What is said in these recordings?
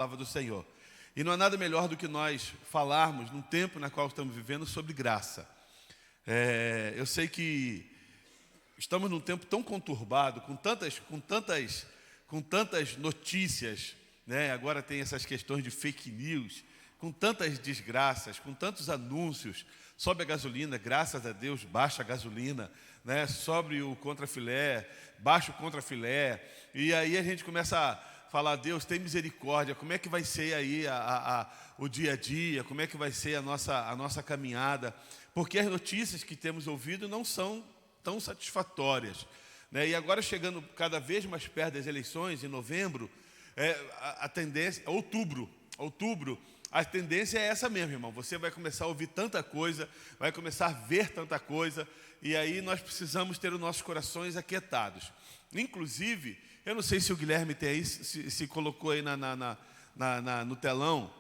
Palavra do Senhor. E não há nada melhor do que nós falarmos num tempo na qual estamos vivendo sobre graça. Eu sei que estamos num tempo tão conturbado, com tantas notícias, né? Agora tem essas questões de fake news, com tantas desgraças, com tantos anúncios. Sobe a gasolina, graças a Deus, baixa a gasolina, né? Sobe o contrafilé, baixa o contrafilé. E aí a gente começa a falar: Deus, tem misericórdia, como é que vai ser aí o dia a dia, como é que vai ser a nossa caminhada, porque as notícias que temos ouvido não são tão satisfatórias, né? E agora, chegando cada vez mais perto das eleições, em novembro, a tendência, outubro, a tendência é essa mesmo, irmão. Você vai começar a ouvir tanta coisa, vai começar a ver tanta coisa, e aí nós precisamos ter os nossos corações aquietados. Inclusive, eu não sei se o Guilherme tem aí, se colocou aí no telão,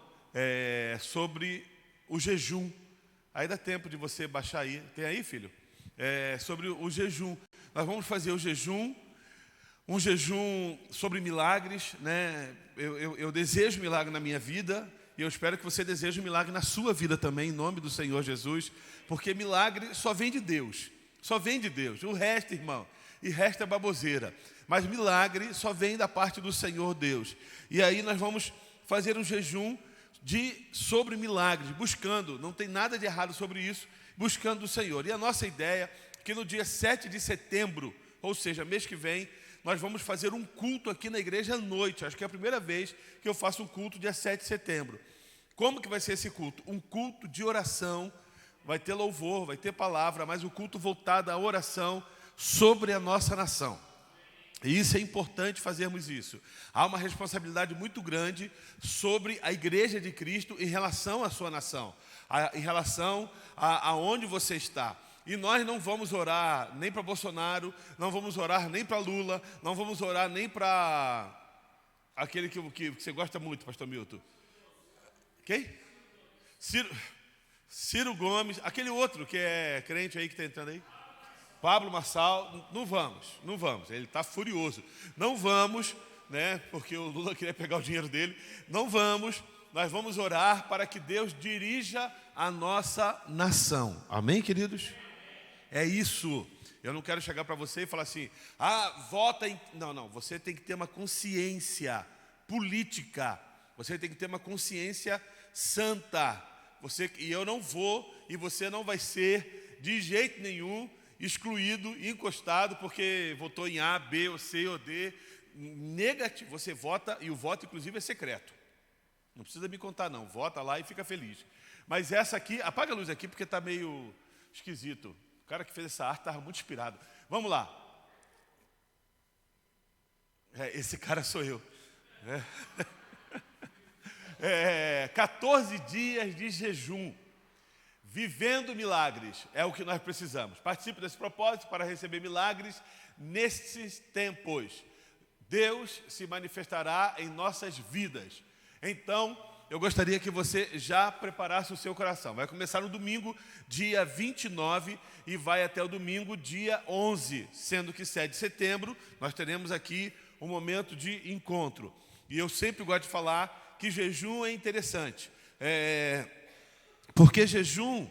sobre o jejum. Aí dá tempo de você baixar aí. Tem aí, filho? Sobre o jejum. Nós vamos fazer o jejum, um jejum sobre milagres, né? Eu desejo milagre na minha vida, e eu espero que você deseje um milagre na sua vida também, em nome do Senhor Jesus, porque milagre só vem de Deus. Só vem de Deus. O resto, irmão, e resto é baboseira. Mas milagre só vem da parte do Senhor Deus. E aí nós vamos fazer um jejum sobre milagres, buscando, não tem nada de errado sobre isso, buscando o Senhor. E a nossa ideia é que no dia 7 de setembro, ou seja, mês que vem, nós vamos fazer um culto aqui na igreja à noite. Acho que é a primeira vez que eu faço um culto dia 7 de setembro. Como que vai ser esse culto? Um culto de oração, vai ter louvor, vai ter palavra, mas o culto voltado à oração sobre a nossa nação. E isso é importante fazermos isso. Há uma responsabilidade muito grande sobre a igreja de Cristo em relação à sua nação, em relação a onde você está. E nós não vamos orar nem para Bolsonaro, não vamos orar nem para Lula, não vamos orar nem para aquele que você gosta muito, pastor Milton. Quem? Ciro Gomes, aquele outro que é crente aí que está entrando aí. Pablo Marçal, não vamos, ele está furioso. Não vamos, né, porque o Lula queria pegar o dinheiro dele. Não vamos, nós vamos orar para que Deus dirija a nossa nação. Amém, queridos? É isso. Eu não quero chegar para você e falar assim: vota em... Não, você tem que ter uma consciência política. Você tem que ter uma consciência santa. E eu não vou, e você não vai ser, de jeito nenhum, excluído, encostado, porque votou em A, B, ou C, ou D. Negativo, você vota, e o voto inclusive é secreto. Não precisa me contar não, vota lá e fica feliz. Mas essa aqui, apaga a luz aqui porque está meio esquisito. O cara que fez essa arte estava muito inspirado. Vamos lá. Esse cara sou eu. 14 dias de jejum. Vivendo milagres, é o que nós precisamos. Participe desse propósito para receber milagres nesses tempos. Deus se manifestará em nossas vidas. Então, eu gostaria que você já preparasse o seu coração. Vai começar no domingo, dia 29, e vai até o domingo, dia 11. Sendo que 7 de setembro, nós teremos aqui um momento de encontro. E eu sempre gosto de falar que jejum é interessante. Porque jejum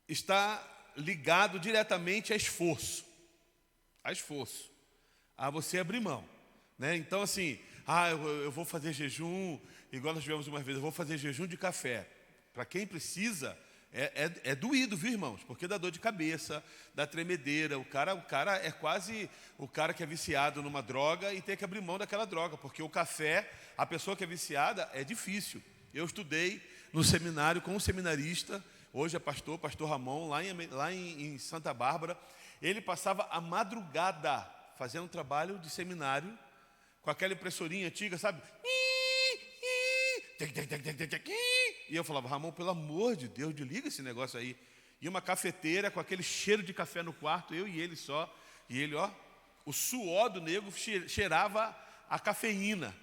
está ligado diretamente a esforço. A você abrir mão, né? Então assim, eu vou fazer jejum, igual nós tivemos uma vez, eu vou fazer jejum de café. Para quem precisa, é doído, viu, irmãos? Porque dá dor de cabeça, dá tremedeira. O cara é quase o cara que é viciado numa droga e tem que abrir mão daquela droga, porque o café, a pessoa que é viciada, é difícil. Eu estudei no seminário com um seminarista, hoje é pastor Ramon, lá em Santa Bárbara. Ele passava a madrugada fazendo um trabalho de seminário com aquela impressorinha antiga, sabe? E eu falava: Ramon, pelo amor de Deus, desliga esse negócio aí. E uma cafeteira com aquele cheiro de café no quarto, eu e ele só. E ele, o suor do nego cheirava a cafeína.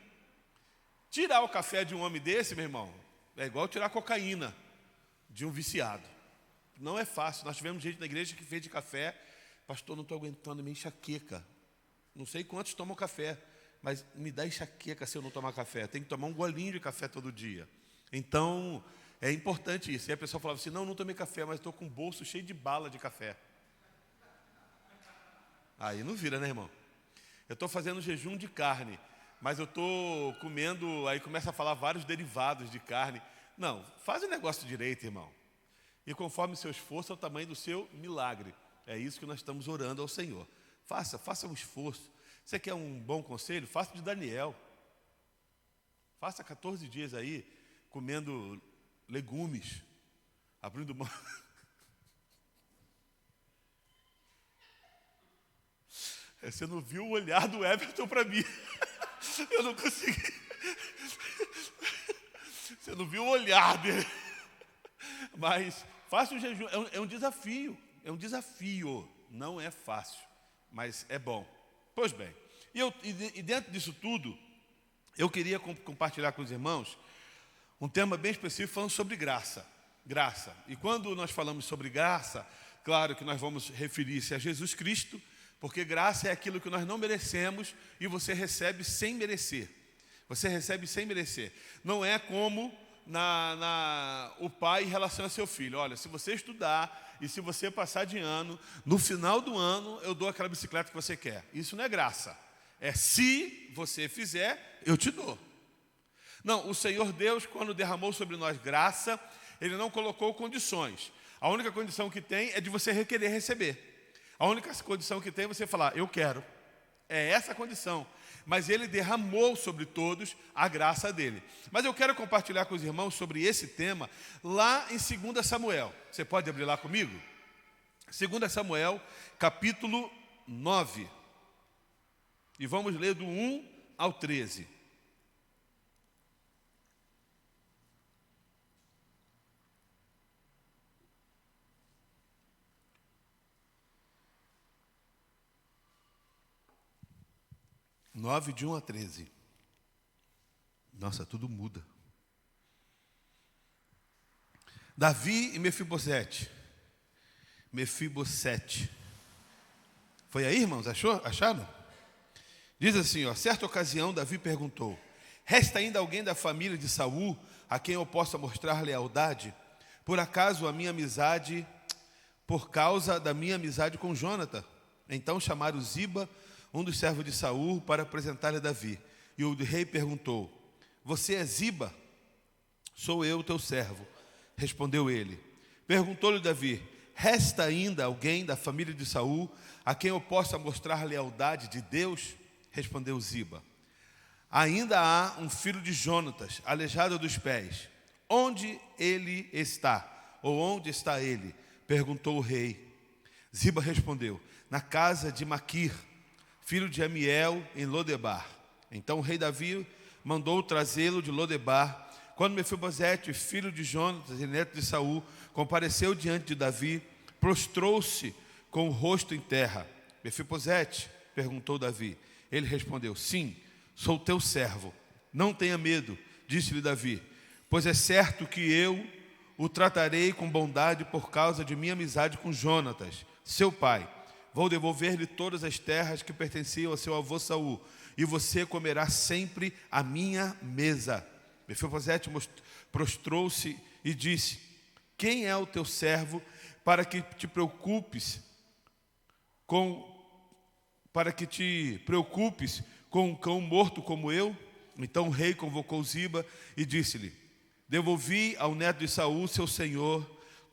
Tirar o café de um homem desse, meu irmão, é igual tirar cocaína de um viciado. Não é fácil. Nós tivemos gente na igreja que fez de café: pastor, não estou aguentando, minha enxaqueca. Não sei quantos tomam café. mas me dá enxaqueca se eu não tomar café. Tem que tomar um golinho de café todo dia. Então, é importante isso. E a pessoa falava assim, não tomei café, mas estou com o bolso cheio de bala de café. Aí não vira, né, irmão? Eu estou fazendo jejum de carne, mas eu estou comendo, aí começa a falar vários derivados de carne. Não, faz o negócio direito, irmão. E conforme o seu esforço, é o tamanho do seu milagre. É isso que nós estamos orando ao Senhor. Faça um esforço. Você quer um bom conselho? Faça de Daniel. Faça 14 dias aí, comendo legumes, abrindo mão. Você não viu o olhar do Everton para mim. Eu não consegui. Você não viu o olhar dele. Mas faça um jejum. É um desafio. É um desafio. Não é fácil, mas é bom. Pois bem, e dentro disso tudo, eu queria compartilhar com os irmãos um tema bem específico falando sobre graça. Graça. E quando nós falamos sobre graça, claro que nós vamos referir-se a Jesus Cristo, porque graça é aquilo que nós não merecemos e você recebe sem merecer. Você recebe sem merecer. Não é como o pai em relação ao seu filho. Olha, se você estudar e se você passar de ano, no final do ano eu dou aquela bicicleta que você quer. Isso não é graça. É se você fizer, eu te dou. Não, o Senhor Deus, quando derramou sobre nós graça, Ele não colocou condições. A única condição que tem é de você requerer receber. A única condição que tem é você falar, eu quero. É essa a condição. Mas Ele derramou sobre todos a graça dEle. Mas eu quero compartilhar com os irmãos sobre esse tema lá em 2 Samuel. Você pode abrir lá comigo? 2 Samuel, capítulo 9. E vamos ler do 1 ao 13. Nove de 1 a 13. Nossa, tudo muda. Davi e Mefibosete. Foi aí, irmãos? Acharam? Diz assim, certa ocasião Davi perguntou, resta ainda alguém da família de Saul a quem eu possa mostrar lealdade? Por causa da minha amizade com Jônatan. Então chamaram Ziba, um dos servos de Saul, para apresentar-lhe a Davi. E o rei perguntou, você é Ziba? Sou eu, teu servo. Respondeu ele. Perguntou-lhe Davi, resta ainda alguém da família de Saul a quem eu possa mostrar lealdade de Deus? Respondeu Ziba. Ainda há um filho de Jonatas, aleijado dos pés. Onde ele está? Ou onde está ele? Perguntou o rei. Ziba respondeu, na casa de Maquir, filho de Amiel, em Lodebar. Então o rei Davi mandou trazê-lo de Lodebar. Quando Mefibosete, filho de Jonatas e neto de Saul, compareceu diante de Davi, prostrou-se com o rosto em terra. Mefibosete, perguntou Davi. Ele respondeu, sim, sou teu servo. Não tenha medo, disse-lhe Davi, pois é certo que eu o tratarei com bondade por causa de minha amizade com Jonatas, seu pai. Vou devolver-lhe todas as terras que pertenciam a seu avô Saul, e você comerá sempre à minha mesa. Mefibosete prostrou-se e disse, quem é o teu servo para que te preocupes com um cão morto como eu? Então o rei convocou Ziba e disse-lhe, devolvi ao neto de Saul, seu senhor,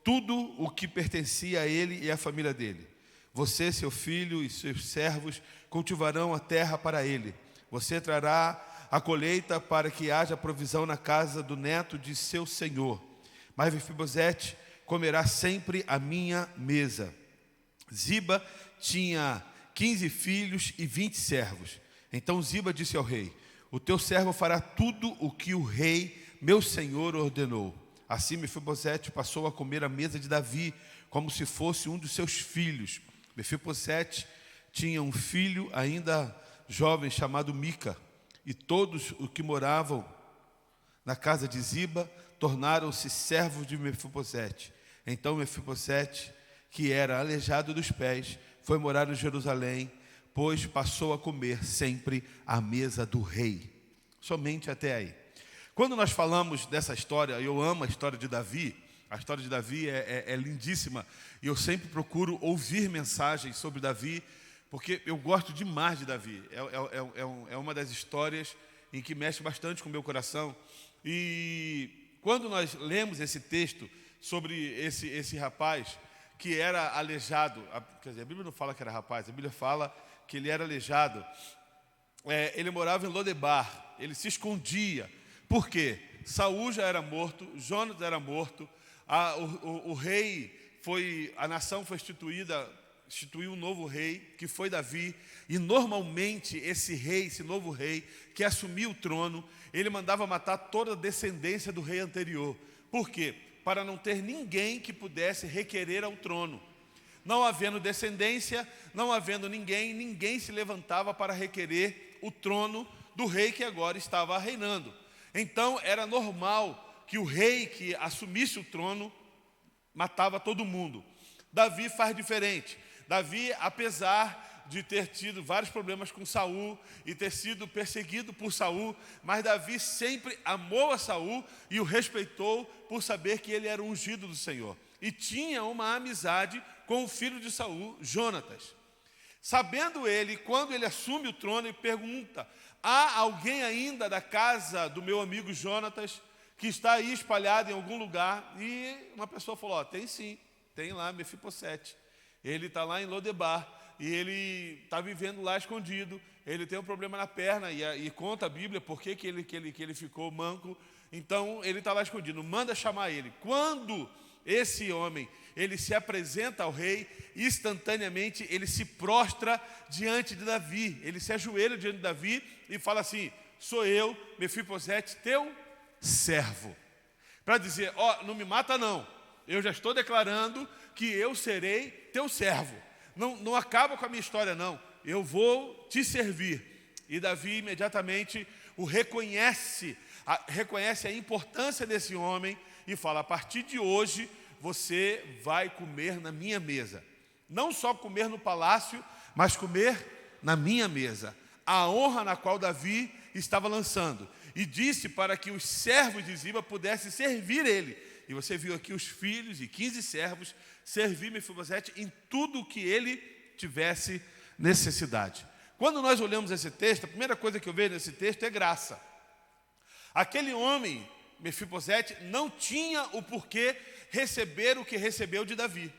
tudo o que pertencia a ele e à família dele. Você, seu filho e seus servos cultivarão a terra para ele. Você trará a colheita para que haja provisão na casa do neto de seu senhor. Mas Mefibosete comerá sempre à minha mesa. Ziba tinha 15 filhos e 20 servos. Então Ziba disse ao rei, o teu servo fará tudo o que o rei, meu senhor, ordenou. Assim Mefibosete passou a comer à mesa de Davi, como se fosse um dos seus filhos. Mefibosete tinha um filho ainda jovem chamado Mica, e todos os que moravam na casa de Ziba tornaram-se servos de Mefibosete. Então Mefibosete, que era aleijado dos pés, foi morar em Jerusalém, pois passou a comer sempre à mesa do rei. Somente até aí. Quando nós falamos dessa história, eu amo a história de Davi. A história de Davi é lindíssima. E eu sempre procuro ouvir mensagens sobre Davi, porque eu gosto demais de Davi. É uma das histórias em que mexe bastante com o meu coração. E quando nós lemos esse texto sobre esse rapaz que era aleijado, quer dizer, a Bíblia não fala que era rapaz, a Bíblia fala que ele era aleijado. Ele morava em Lodebar, ele se escondia. Por quê? Saul já era morto, Jonatas era morto, o rei a nação foi instituiu um novo rei, que foi Davi, e normalmente esse novo rei, que assumiu o trono, ele mandava matar toda a descendência do rei anterior. Por quê? Para não ter ninguém que pudesse requerer ao trono. Não havendo descendência, não havendo ninguém se levantava para requerer o trono do rei que agora estava reinando. Então era normal que o rei que assumisse o trono matava todo mundo. Davi faz diferente. Davi, apesar de ter tido vários problemas com Saul e ter sido perseguido por Saul, mas Davi sempre amou a Saul e o respeitou por saber que ele era o ungido do Senhor. E tinha uma amizade com o filho de Saul, Jonatas. Sabendo ele, quando ele assume o trono, ele pergunta: há alguém ainda da casa do meu amigo Jonatas que está aí espalhado em algum lugar? E uma pessoa falou: tem sim, tem lá Mefibosete. Ele está lá em Lodebar e ele está vivendo lá escondido. Ele tem um problema na perna e conta a Bíblia por que ele ficou manco. Então ele está lá escondido, manda chamar ele. Quando esse homem ele se apresenta ao rei, instantaneamente ele se prostra diante de Davi, ele se ajoelha diante de Davi e fala assim: sou eu, Mefibosete, teu servo. Para dizer: não me mata não, eu já estou declarando que eu serei teu servo. Não acaba com a minha história não, eu vou te servir. E Davi imediatamente o reconhece a importância desse homem e fala: a partir de hoje você vai comer na minha mesa. Não só comer no palácio, mas comer na minha mesa. A honra na qual Davi estava lançando. E disse para que os servos de Ziba pudessem servir ele. E você viu aqui os filhos e 15 servos servir Mefibosete em tudo o que ele tivesse necessidade. Quando nós olhamos esse texto, a primeira coisa que eu vejo nesse texto é graça. Aquele homem, Mefibosete, não tinha o porquê receber o que recebeu de Davi.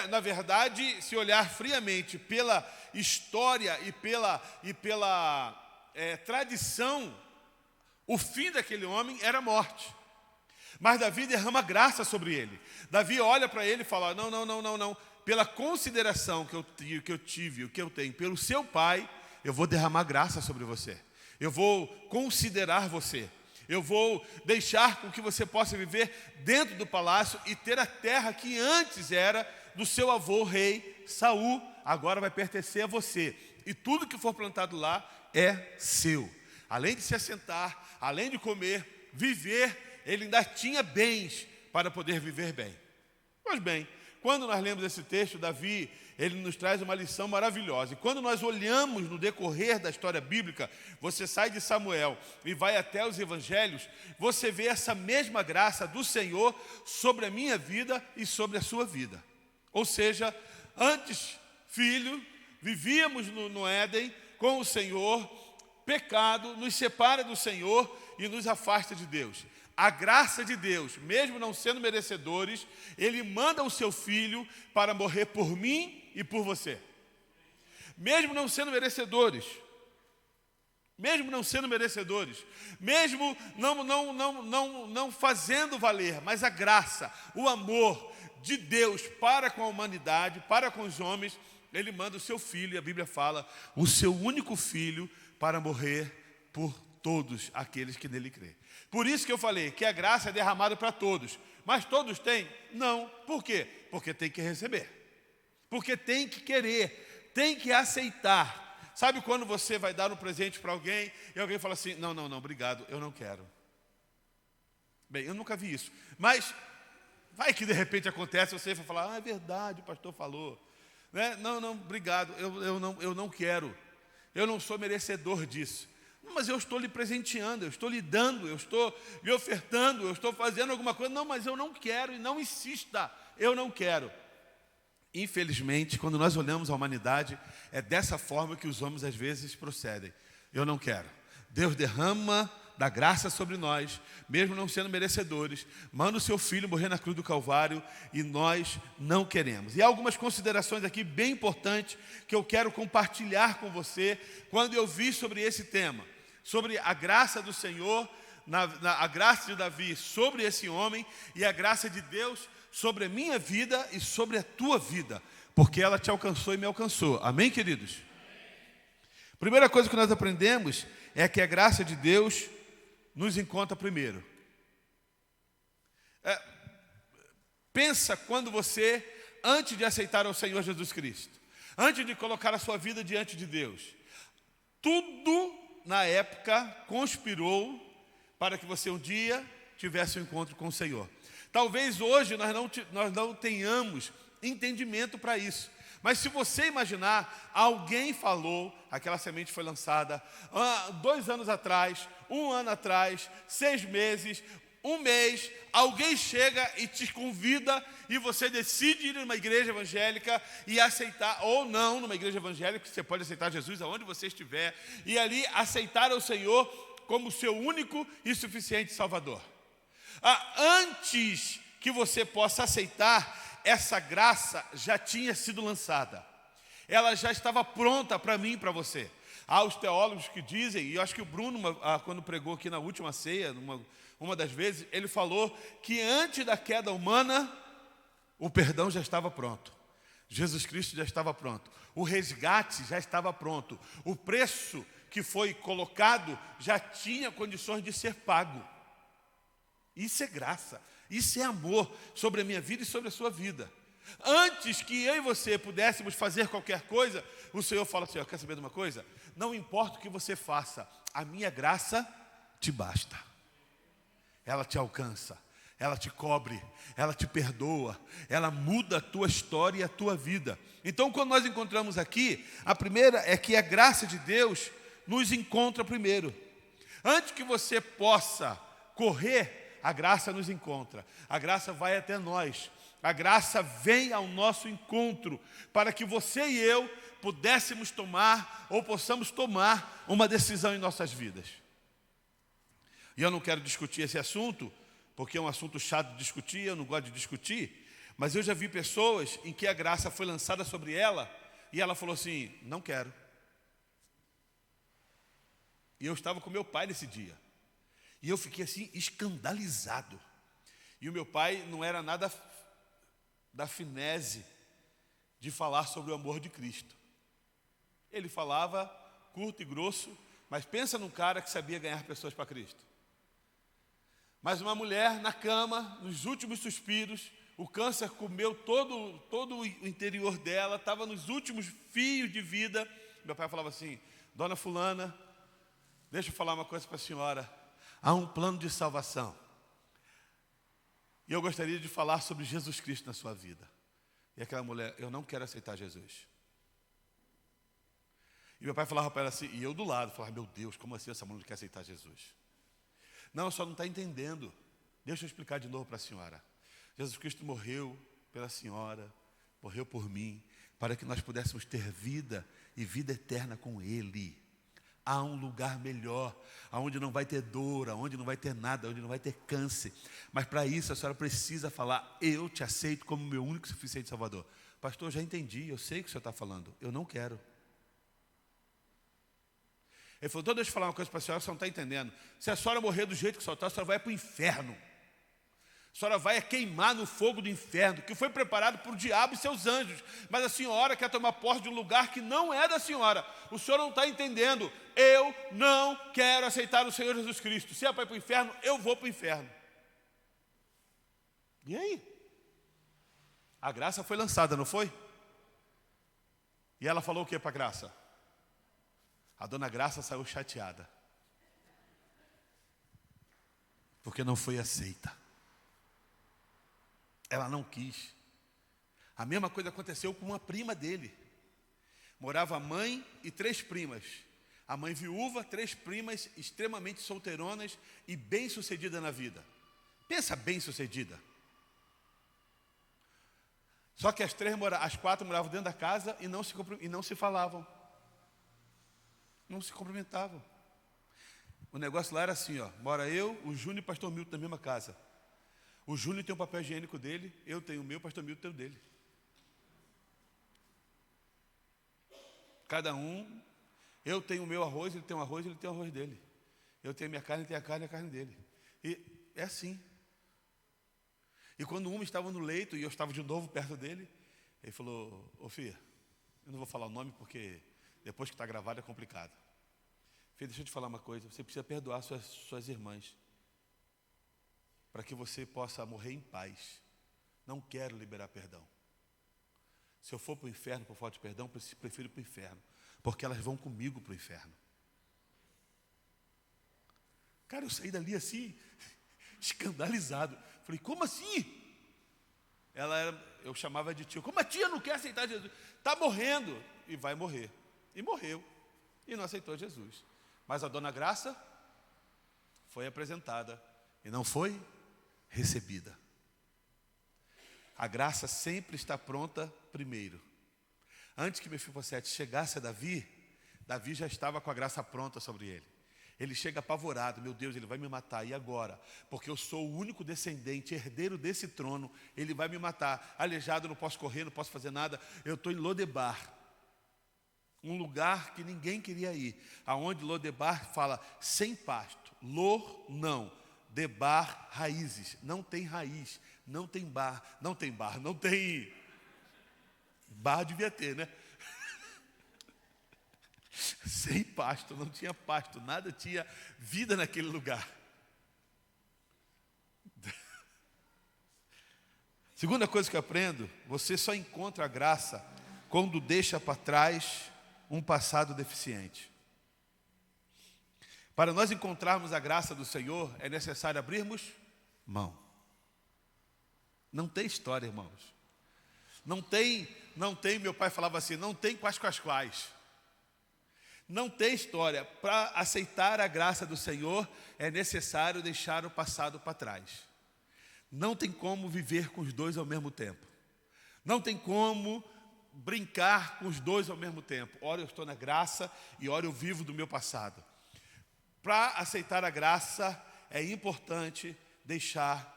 Na verdade, se olhar friamente pela história e pela tradição, o fim daquele homem era a morte. Mas Davi derrama graça sobre ele. Davi olha para ele e fala: não. Pela consideração que eu tive, o que eu tenho pelo seu pai, eu vou derramar graça sobre você. Eu vou considerar você. Eu vou deixar com que você possa viver dentro do palácio e ter a terra que antes era do seu avô, rei Saul, agora vai pertencer a você. E tudo que for plantado lá é seu. Além de se assentar, além de comer, viver, ele ainda tinha bens para poder viver bem. Pois bem, quando nós lemos esse texto, Davi, ele nos traz uma lição maravilhosa. E quando nós olhamos no decorrer da história bíblica, você sai de Samuel e vai até os evangelhos, você vê essa mesma graça do Senhor sobre a minha vida e sobre a sua vida. Ou seja, antes, filho, vivíamos no Éden com o Senhor, pecado nos separa do Senhor e nos afasta de Deus. A graça de Deus, mesmo não sendo merecedores, Ele manda o seu Filho para morrer por mim e por você. Mesmo não sendo merecedores, mesmo não fazendo valer, mas a graça, o amor de Deus para com a humanidade, para com os homens, Ele manda o seu Filho, e a Bíblia fala, o seu único Filho para morrer por todos aqueles que nele crêem. Por isso que eu falei que a graça é derramada para todos. Mas todos têm? Não. Por quê? Porque tem que receber. Porque tem que querer. Tem que aceitar. Sabe quando você vai dar um presente para alguém e alguém fala assim: não, obrigado, eu não quero. Bem, eu nunca vi isso. Mas vai que de repente acontece, você vai falar: é verdade, o pastor falou. né? Não, não, obrigado, eu não quero, eu não sou merecedor disso. Mas eu estou lhe presenteando, eu estou lhe dando, eu estou lhe ofertando, eu estou fazendo alguma coisa. Não, mas eu não quero, e não insista, eu não quero. Infelizmente, quando nós olhamos a humanidade, é dessa forma que os homens às vezes procedem. Eu não quero. Deus derrama da graça sobre nós, mesmo não sendo merecedores, manda o seu filho morrer na cruz do Calvário e nós não queremos. E há algumas considerações aqui bem importantes que eu quero compartilhar com você quando eu vi sobre esse tema, sobre a graça do Senhor, a graça de Davi sobre esse homem e a graça de Deus sobre a minha vida e sobre a tua vida, porque ela te alcançou e me alcançou. Amém, queridos? Primeira coisa que nós aprendemos é que a graça de Deus nos encontra primeiro. Pensa quando você, antes de aceitar o Senhor Jesus Cristo, antes de colocar a sua vida diante de Deus, tudo na época conspirou para que você um dia tivesse um encontro com o Senhor. Talvez hoje nós não tenhamos entendimento para isso. Mas se você imaginar, alguém falou, aquela semente foi lançada 2 anos atrás, 1 ano atrás, 6 meses, 1 mês, alguém chega e te convida e você decide ir numa igreja evangélica e aceitar, ou não, numa igreja evangélica, você pode aceitar Jesus aonde você estiver, e ali aceitar o Senhor como seu único e suficiente Salvador. Antes que você possa aceitar, essa graça já tinha sido lançada. Ela já estava pronta para mim e para você. Há os teólogos que dizem, e eu acho que o Bruno, quando pregou aqui na última ceia, uma das vezes, ele falou que antes da queda humana, o perdão já estava pronto. Jesus Cristo já estava pronto. O resgate já estava pronto. O preço que foi colocado já tinha condições de ser pago. Isso é graça, isso é amor sobre a minha vida e sobre a sua vida. Antes que eu e você pudéssemos fazer qualquer coisa, o Senhor fala assim, quer saber de uma coisa? Não importa o que você faça, a minha graça te basta. Ela te alcança, ela te cobre, ela te perdoa, ela muda a tua história e a tua vida. Então, quando nós encontramos aqui, a primeira é que a graça de Deus nos encontra primeiro. Antes que você possa correr, a graça nos encontra, a graça vai até nós, a graça vem ao nosso encontro, para que você e eu pudéssemos tomar, ou possamos tomar, uma decisão em nossas vidas. E eu não quero discutir esse assunto, porque é um assunto chato de discutir, eu não gosto de discutir, mas eu já vi pessoas em que a graça foi lançada sobre ela, e ela falou assim, não quero. E eu estava com meu pai nesse dia. E eu fiquei assim, escandalizado. E o meu pai não era nada da finese de falar sobre o amor de Cristo. Ele falava curto e grosso, mas pensa num cara que sabia ganhar pessoas para Cristo. Mas uma mulher na cama, nos últimos suspiros, o câncer comeu todo o interior dela, estava nos últimos fios de vida. Meu pai falava assim, dona fulana, deixa eu falar uma coisa para a senhora. Há um plano de salvação. E eu gostaria de falar sobre Jesus Cristo na sua vida. E aquela mulher, eu não quero aceitar Jesus. E meu pai falava para ela assim, e eu do lado, falava, meu Deus, como assim essa mulher não quer aceitar Jesus? Não, só não está entendendo. Deixa eu explicar de novo para a senhora. Jesus Cristo morreu pela senhora, morreu por mim, para que nós pudéssemos ter vida e vida eterna com Ele. Há um lugar melhor, onde não vai ter dor, onde não vai ter nada, onde não vai ter câncer. Mas para isso a senhora precisa falar, eu te aceito como meu único e suficiente Salvador. Pastor, já entendi, eu sei o que o senhor está falando, eu não quero. Ele falou, então deixa eu falar uma coisa para a senhora, você não está entendendo. Se a senhora morrer do jeito que a senhora vai para o inferno. A senhora vai queimar no fogo do inferno, que foi preparado por o diabo e seus anjos. Mas a senhora quer tomar posse de um lugar que não é da senhora. O senhor não está entendendo. Eu não quero aceitar o Senhor Jesus Cristo. Se é para ir para o inferno, eu vou para o inferno. E aí? A graça foi lançada, não foi? E ela falou o que para a graça? A dona Graça saiu chateada. Porque não foi aceita. Ela não quis. A mesma coisa aconteceu com uma prima dele. Morava a mãe e 3 primas. A mãe viúva, 3 primas extremamente solteironas e bem-sucedida na vida. Pensa bem-sucedida. Só que as 4 moravam dentro da casa e não se falavam. Não se cumprimentavam. O negócio lá era assim, ó. Mora eu, o Júnior e o pastor Milton na mesma casa. O Júnior tem o papel higiênico dele, eu tenho o meu, o pastor Milton tem o dele. Cada um, eu tenho o meu arroz, ele tem o arroz, ele tem o arroz dele. Eu tenho a minha carne, ele tem a carne dele. E é assim. E quando uma estava no leito e eu estava de novo perto dele, ele falou, ô filha, eu não vou falar o nome porque depois que está gravado é complicado. Filha, deixa eu te falar uma coisa, você precisa perdoar suas irmãs, para que você possa morrer em paz. Não quero liberar perdão. Se eu for para o inferno por falta de perdão, prefiro para o inferno, porque elas vão comigo para o inferno. Cara, eu saí dali assim, escandalizado. Falei, como assim? Eu chamava de tio. Como a tia não quer aceitar Jesus? Está morrendo e vai morrer. E morreu. E não aceitou Jesus. Mas a dona Graça foi apresentada e não foi recebida. A graça sempre está pronta primeiro. Antes que Mefibosete chegasse a Davi, Davi já estava com a graça pronta sobre ele. Ele chega apavorado, meu Deus, ele vai me matar, e agora? Porque eu sou o único descendente, herdeiro desse trono, ele vai me matar. Aleijado, não posso correr, não posso fazer nada, eu estou em Lodebar, um lugar que ninguém queria ir, aonde Lodebar fala sem pasto, não, Debar, raízes, não tem raiz, não tem bar, não tem bar devia ter, né? Sem pasto, não tinha pasto, nada tinha vida naquele lugar. Segunda coisa que eu aprendo, você só encontra a graça quando deixa para trás um passado deficiente. Para nós encontrarmos a graça do Senhor, é necessário abrirmos mão. Não tem história, irmãos. Não tem, meu pai falava assim, não tem quais. Não tem história. Para aceitar a graça do Senhor, é necessário deixar o passado para trás. Não tem como viver com os dois ao mesmo tempo. Não tem como brincar com os dois ao mesmo tempo. Ora eu estou na graça e ora eu vivo do meu passado. Para aceitar a graça, é importante deixar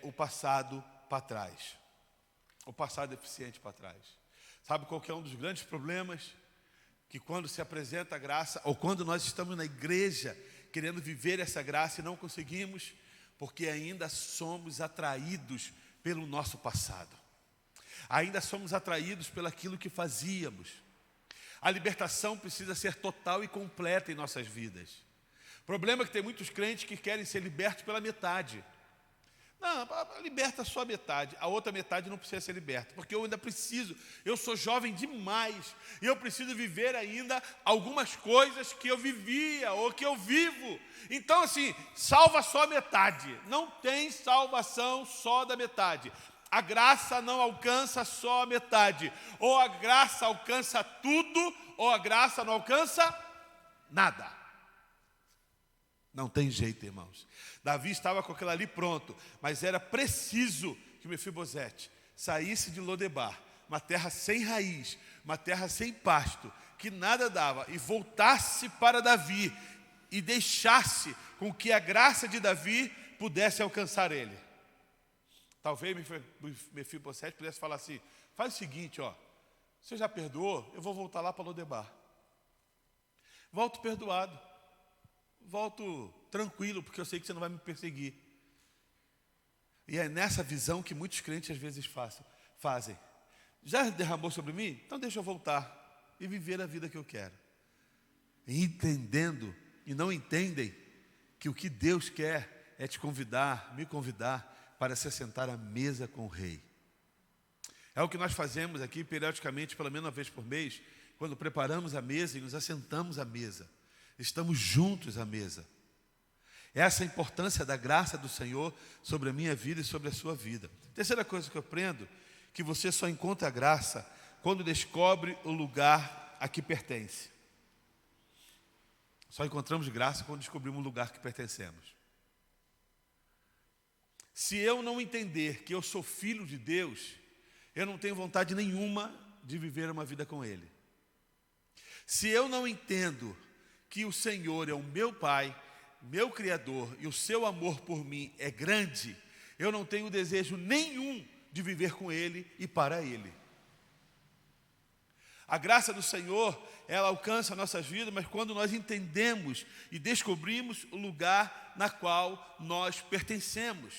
o passado para trás. O passado deficiente para trás. Sabe qual que é um dos grandes problemas? Que quando se apresenta a graça, ou quando nós estamos na igreja, querendo viver essa graça e não conseguimos, porque ainda somos atraídos pelo nosso passado. Ainda somos atraídos pelaquilo que fazíamos. A libertação precisa ser total e completa em nossas vidas. O problema é que tem muitos crentes que querem ser libertos pela metade. Não, liberta só a metade, a outra metade não precisa ser liberta, porque eu ainda preciso, eu sou jovem demais, e eu preciso viver ainda algumas coisas que eu vivia, ou que eu vivo. Então assim, salva só a metade, não tem salvação só da metade. A graça não alcança só a metade, ou a graça alcança tudo, ou a graça não alcança nada. Não tem jeito, irmãos. Davi estava com aquilo ali pronto, mas era preciso que Mefibosete saísse de Lodebar, uma terra sem raiz, uma terra sem pasto, que nada dava, e voltasse para Davi e deixasse com que a graça de Davi pudesse alcançar ele. Talvez Mefibosete pudesse falar assim, faz o seguinte, ó, você já perdoou? Eu vou voltar lá para Lodebar. Volto perdoado. Volto tranquilo, porque eu sei que você não vai me perseguir. E é nessa visão que muitos crentes às vezes fazem. Já derramou sobre mim? Então deixa eu voltar e viver a vida que eu quero. Entendendo e não entendem que o que Deus quer é te convidar, me convidar para se assentar à mesa com o rei. É o que nós fazemos aqui periodicamente, pelo menos uma vez por mês, quando preparamos a mesa e nos assentamos à mesa. Estamos juntos à mesa. Essa é a importância da graça do Senhor sobre a minha vida e sobre a sua vida. Terceira coisa que eu aprendo, que você só encontra graça quando descobre o lugar a que pertence. Só encontramos graça quando descobrimos o lugar que pertencemos. Se eu não entender que eu sou filho de Deus, eu não tenho vontade nenhuma de viver uma vida com Ele. Se eu não entendo que o Senhor é o meu Pai, meu Criador, e o seu amor por mim é grande, eu não tenho desejo nenhum de viver com Ele e para Ele. A graça do Senhor, ela alcança nossas vidas, mas quando nós entendemos e descobrimos o lugar na qual nós pertencemos.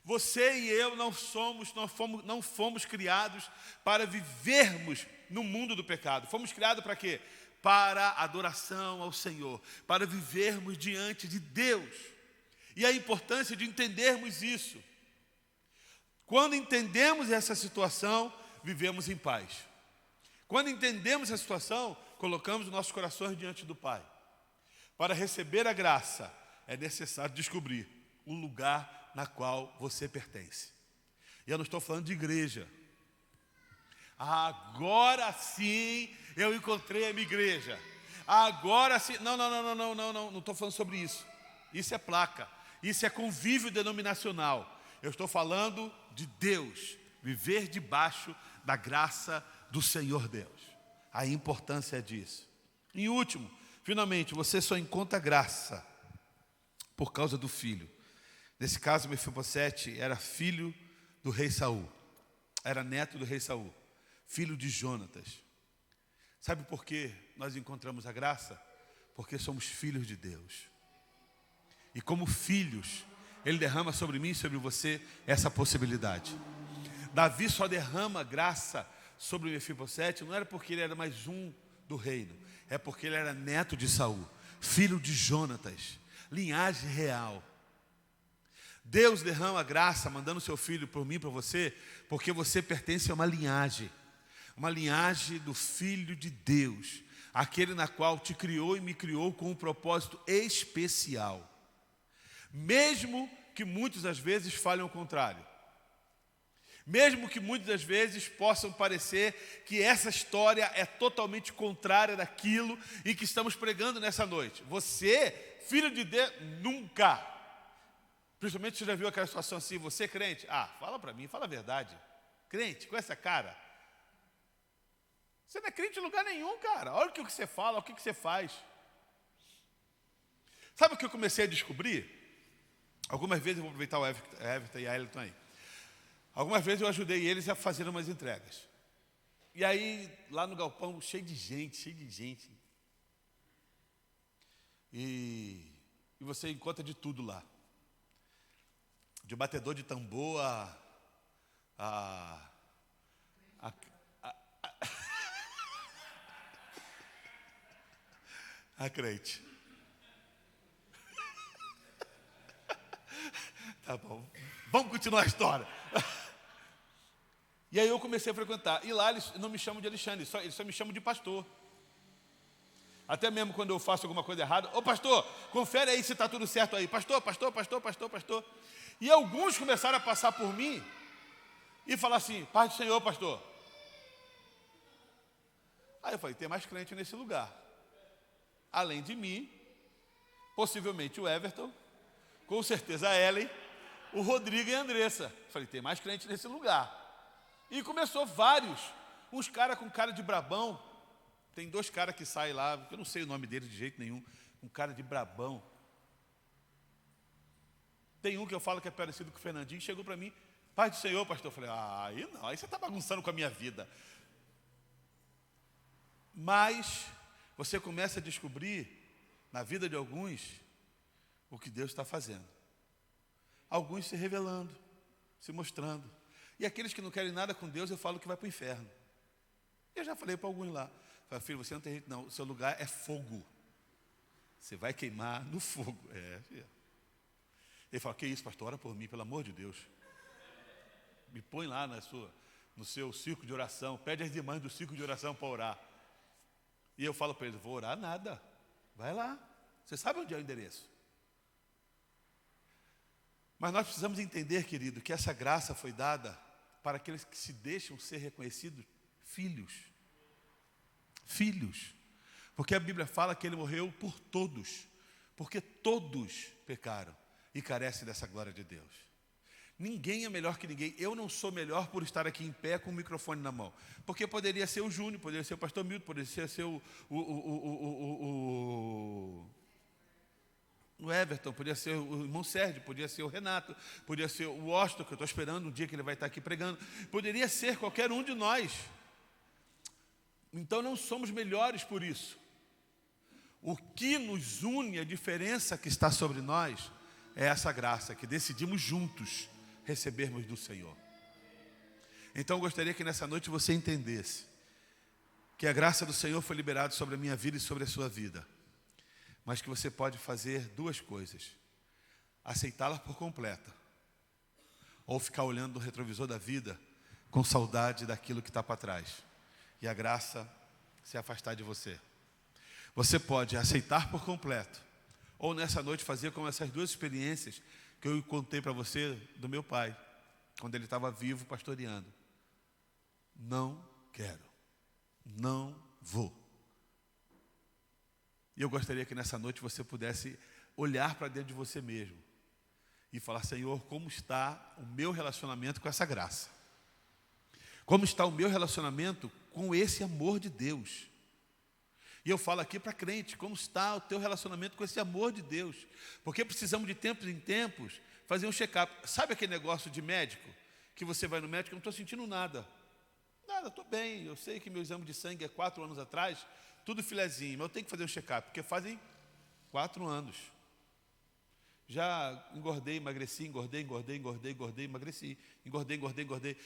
Você e eu não fomos criados para vivermos no mundo do pecado. Fomos criados para quê? Para adoração ao Senhor, para vivermos diante de Deus. E a importância de entendermos isso. Quando entendemos essa situação, vivemos em paz. Quando entendemos a situação, colocamos os nossos corações diante do Pai. Para receber a graça, é necessário descobrir o lugar na qual você pertence. E eu não estou falando de igreja. Agora sim eu encontrei a minha igreja. Agora sim. Não estou falando sobre isso. Isso é placa. Isso é convívio denominacional. Eu estou falando de Deus. Viver debaixo da graça do Senhor Deus. A importância disso. Em último, finalmente, você só encontra graça por causa do filho. Nesse caso, Mefibosete era filho do rei Saul. Era neto do rei Saul. Filho de Jonatas. Sabe por que nós encontramos a graça? Porque somos filhos de Deus. E como filhos, Ele derrama sobre mim e sobre você essa possibilidade. Davi só derrama graça sobre Mefibosete, não era porque ele era mais um do reino, é porque ele era neto de Saul, filho de Jonatas, linhagem real. Deus derrama graça, mandando seu filho por mim, para você, porque você pertence a uma linhagem do Filho de Deus, aquele na qual te criou e me criou com um propósito especial. Mesmo que muitas das vezes falem o contrário. Mesmo que muitas das vezes possam parecer que essa história é totalmente contrária daquilo em que estamos pregando nessa noite. Você, filho de Deus, nunca. Principalmente você já viu aquela situação assim, você crente? Fala para mim, fala a verdade. Crente, com essa cara. Você não é crente em lugar nenhum, cara. Olha o que você fala, o que você faz. Sabe o que eu comecei a descobrir? Algumas vezes, eu vou aproveitar o Everton e a Elton aí. Algumas vezes eu ajudei eles a fazer umas entregas. E aí, lá no galpão, cheio de gente. E você encontra de tudo lá. De batedor de tambor a crente. Tá bom, vamos continuar a história. E aí eu comecei a frequentar. E lá eles não me chamam de Alexandre, eles só me chamam de pastor. Até mesmo quando eu faço alguma coisa errada. Ô pastor, confere aí se está tudo certo aí. Pastor. E alguns começaram a passar por mim e falar assim, paz do Senhor, pastor. Aí eu falei, tem mais crente nesse lugar. Além de mim, possivelmente o Everton, com certeza a Ellen, o Rodrigo e a Andressa. Eu falei, tem mais crente nesse lugar. E começou vários, uns caras com cara de brabão. Tem 2 caras que saem lá, eu não sei o nome deles de jeito nenhum, um cara de brabão. Tem um que eu falo que é parecido com o Fernandinho, chegou para mim, paz do Senhor, pastor. Eu falei, aí não, aí você está bagunçando com a minha vida. Mas você começa a descobrir na vida de alguns o que Deus está fazendo. Alguns se revelando, se mostrando. E aqueles que não querem nada com Deus, eu falo que vai para o inferno. Eu já falei para alguns lá. Falei, filho, você não tem jeito não, o seu lugar é fogo. Você vai queimar no fogo. Ele fala, que isso, pastor, ora por mim, pelo amor de Deus. Me põe lá no seu círculo de oração, pede às irmãs do círculo de oração para orar. E eu falo para ele, vou orar nada, vai lá. Você sabe onde é o endereço. Mas nós precisamos entender, querido, que essa graça foi dada para aqueles que se deixam ser reconhecidos filhos. Filhos. Porque a Bíblia fala que ele morreu por todos, porque todos pecaram e carecem dessa glória de Deus. Ninguém é melhor que ninguém. Eu não sou melhor por estar aqui em pé com o microfone na mão, porque poderia ser o Júnior, poderia ser o pastor Milton, poderia ser o Everton, podia ser o irmão Sérgio, podia ser o Renato, podia ser o Washington, que eu estou esperando um dia que ele vai estar aqui pregando, poderia ser qualquer um de nós. Então não somos melhores por isso. O que nos une, a diferença que está sobre nós, é essa graça que decidimos juntos recebermos do Senhor. Então eu gostaria que nessa noite você entendesse que a graça do Senhor foi liberada sobre a minha vida e sobre a sua vida, mas que você pode fazer duas coisas: aceitá-la por completa, ou ficar olhando no retrovisor da vida com saudade daquilo que está para trás, e a graça se afastar de você. Você pode aceitar por completo, ou nessa noite fazer como essas duas experiências que eu contei para você do meu pai, quando ele estava vivo pastoreando. Não quero, não vou. E eu gostaria que nessa noite você pudesse olhar para dentro de você mesmo e falar: Senhor, como está o meu relacionamento com essa graça? Como está o meu relacionamento com esse amor de Deus? E eu falo aqui para crente: como está o teu relacionamento com esse amor de Deus? Porque precisamos de tempos em tempos fazer um check-up. Sabe aquele negócio de médico? Que você vai no médico: eu não estou sentindo nada. Nada, estou bem. Eu sei que meu exame de sangue é 4 anos atrás, tudo filezinho, mas eu tenho que fazer um check-up, porque fazem 4 anos. Já engordei, emagreci, engordei, emagreci, engordei.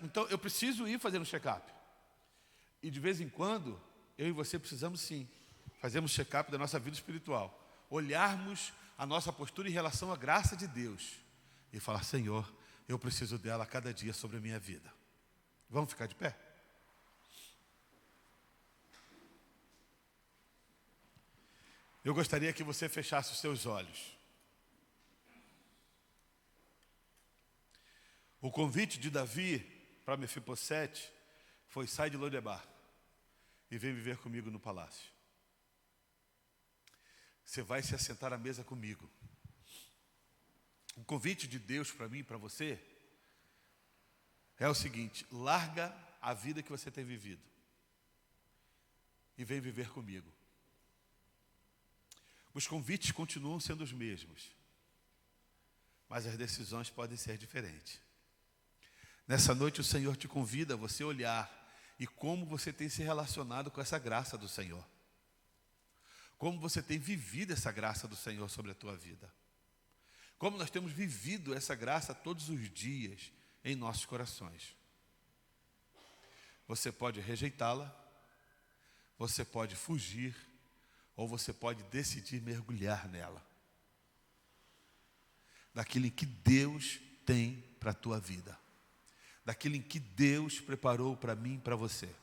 Então eu preciso ir fazer um check-up. E de vez em quando, eu e você precisamos sim fazermos check-up da nossa vida espiritual, olharmos a nossa postura em relação à graça de Deus e falar: Senhor, eu preciso dela a cada dia sobre a minha vida. Vamos ficar de pé? Eu gostaria que você fechasse os seus olhos. O convite de Davi para Mefibosete foi: sai de Lodebar e vem viver comigo no palácio. Você vai se assentar à mesa comigo. O convite de Deus para mim e para você é o seguinte: larga a vida que você tem vivido e vem viver comigo. Os convites continuam sendo os mesmos, mas as decisões podem ser diferentes. Nessa noite o Senhor te convida a você olhar e como você tem se relacionado com essa graça do Senhor. Como você tem vivido essa graça do Senhor sobre a tua vida. Como nós temos vivido essa graça todos os dias em nossos corações. Você pode rejeitá-la, você pode fugir, ou você pode decidir mergulhar nela. Daquilo em que Deus tem para a tua vida. Daquilo em que Deus preparou para mim e para você.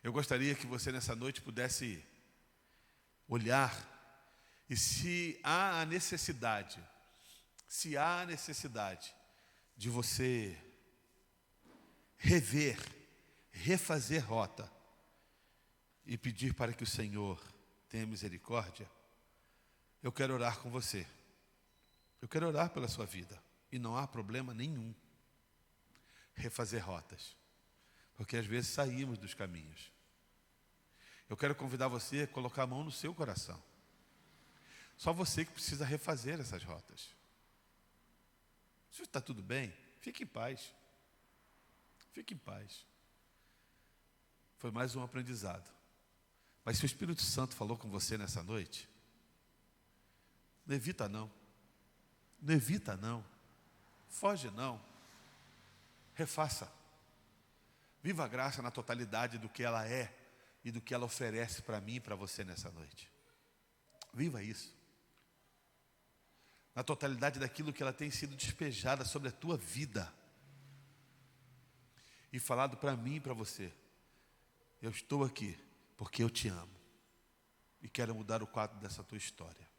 Eu gostaria que você nessa noite pudesse olhar e se há a necessidade de você rever, refazer rota e pedir para que o Senhor tenha misericórdia, eu quero orar com você. Eu quero orar pela sua vida. E não há problema nenhum refazer rotas, porque às vezes saímos dos caminhos. Eu quero convidar você a colocar a mão no seu coração. Só você que precisa refazer essas rotas. Se está tudo bem, fique em paz. Fique em paz. Foi mais um aprendizado. Mas se o Espírito Santo falou com você nessa noite, não evita não. Não evita não. Foge não. Refaça. Viva a graça na totalidade do que ela é e do que ela oferece para mim e para você nessa noite. Viva isso. Na totalidade daquilo que ela tem sido despejada sobre a tua vida. E falado para mim e para você: eu estou aqui porque eu te amo. E quero mudar o quadro dessa tua história.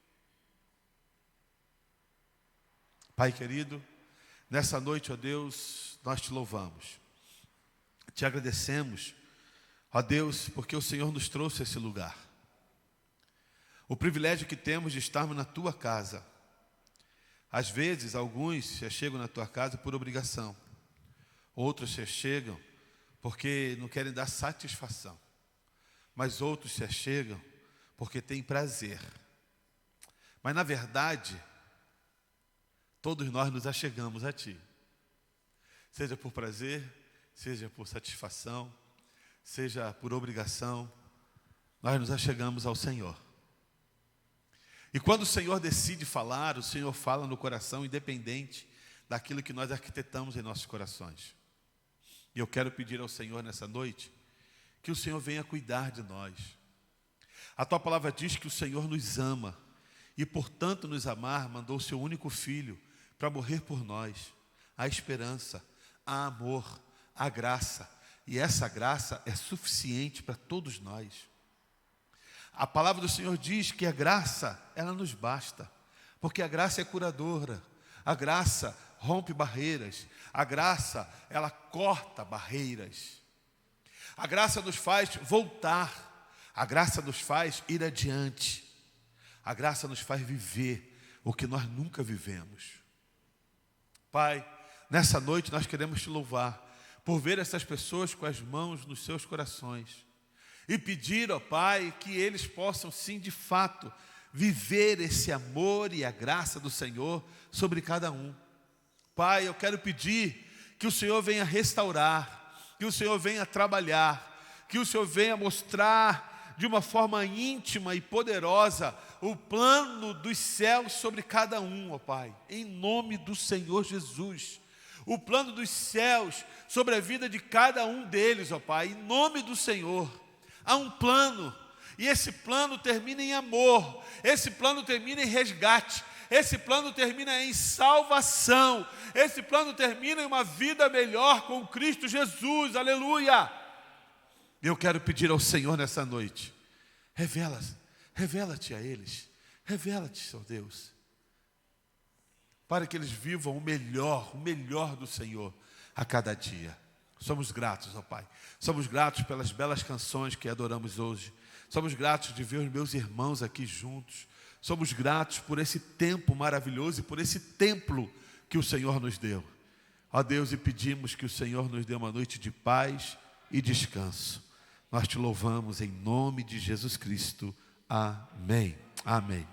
Pai querido, Nessa noite, ó Deus, nós te louvamos. Te agradecemos, ó Deus, porque o Senhor nos trouxe a esse lugar. O privilégio que temos de estarmos na tua casa. Às vezes, alguns se chegam na tua casa por obrigação. Outros se chegam porque não querem dar satisfação. Mas outros se chegam porque têm prazer. Mas, na verdade, todos nós nos achegamos a ti. Seja por prazer, seja por satisfação, seja por obrigação, nós nos achegamos ao Senhor. E quando o Senhor decide falar, o Senhor fala no coração, independente daquilo que nós arquitetamos em nossos corações. E eu quero pedir ao Senhor nessa noite, que o Senhor venha cuidar de nós. A tua palavra diz que o Senhor nos ama, e por tanto nos amar, mandou o seu único filho para morrer por nós. Há esperança, há amor, há graça, e essa graça é suficiente para todos nós. A palavra do Senhor diz que a graça, ela nos basta, porque a graça é curadora, a graça rompe barreiras, a graça, ela corta barreiras, a graça nos faz voltar, a graça nos faz ir adiante, a graça nos faz viver o que nós nunca vivemos. Pai, nessa noite nós queremos te louvar por ver essas pessoas com as mãos nos seus corações e pedir, ó Pai, que eles possam sim, de fato, viver esse amor e a graça do Senhor sobre cada um. Pai, eu quero pedir que o Senhor venha restaurar, que o Senhor venha trabalhar, que o Senhor venha mostrar de uma forma íntima e poderosa o plano dos céus sobre cada um, ó Pai, em nome do Senhor Jesus. O plano dos céus sobre a vida de cada um deles, ó Pai, em nome do Senhor. Há um plano, e esse plano termina em amor, esse plano termina em resgate, esse plano termina em salvação, esse plano termina em uma vida melhor com Cristo Jesus, aleluia. Eu quero pedir ao Senhor nessa noite, revela-te a eles, revela-te, Senhor Deus, para que eles vivam o melhor do Senhor a cada dia. Somos gratos, ó Pai, somos gratos pelas belas canções que adoramos hoje, somos gratos de ver os meus irmãos aqui juntos, somos gratos por esse tempo maravilhoso e por esse templo que o Senhor nos deu. Ó Deus, e pedimos que o Senhor nos dê uma noite de paz e descanso. Nós te louvamos em nome de Jesus Cristo. Amém. Amém.